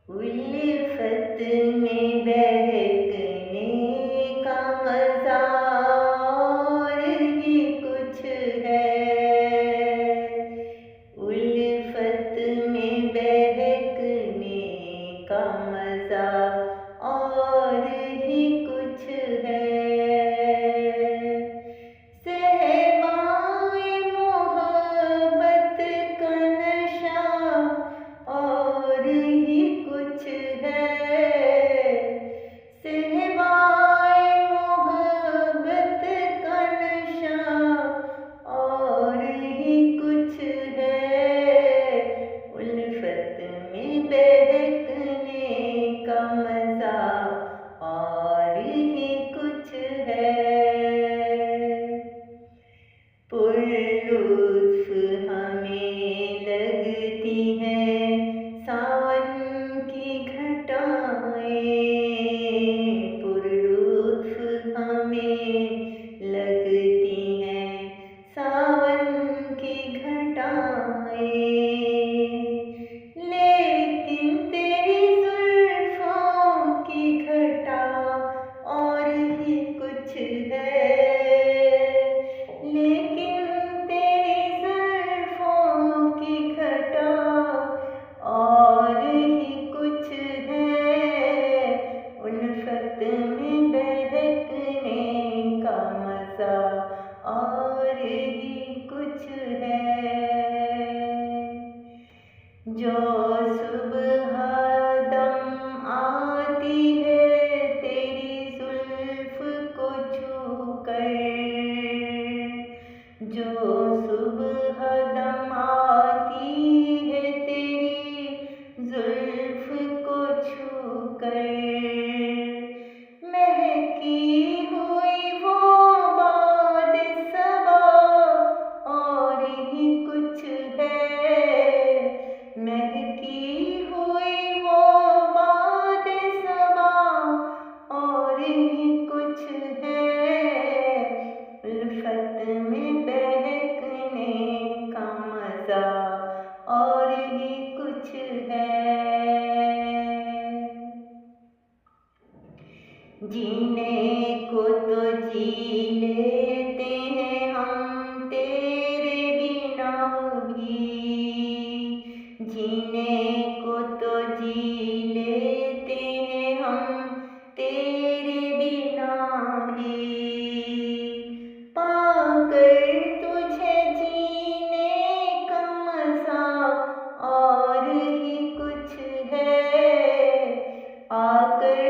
उल्फत में बहकने का मजा और ही कुछ है। उल्फत में बहकने का मजा और ही कुछ है। सहबाए मोहब्बत का नशा और ही कुछ है। सहबाए मोहब्बत का नशा और ही कुछ है। उल्फत में बहकने का मजा और ही कुछ है। पुरलुत्फ हमें लगती है सावन की घटाएं। पुरलुत्फ हमें लगती हैं सावन की घटाएं। लेकिन तेरी जुल्फों की घटा और ही कुछ है। लेकिन तेरी जुल्फों की घटा और ही कुछ है। उल्फत में बहकने का मजा और ही कुछ है। जो सुबह दम आती है तेरी जुल्फ को छू कर। जो सुबह दम आती है तेरी जुल्फ को छू कर। महकी हुई वो बाद सबा और ही कुछ है। महकी हुई वो बाद सबा और ही कुछ है। उल्फत में बहकने का मजा और ही कुछ है। जीने को तो जी लेते हैं हम तेरे बिना भी। जीने को तो जी लेते हैं हम तेरे बिना भी। पाकर तुझे जीने का मजा और ही कुछ है। आकर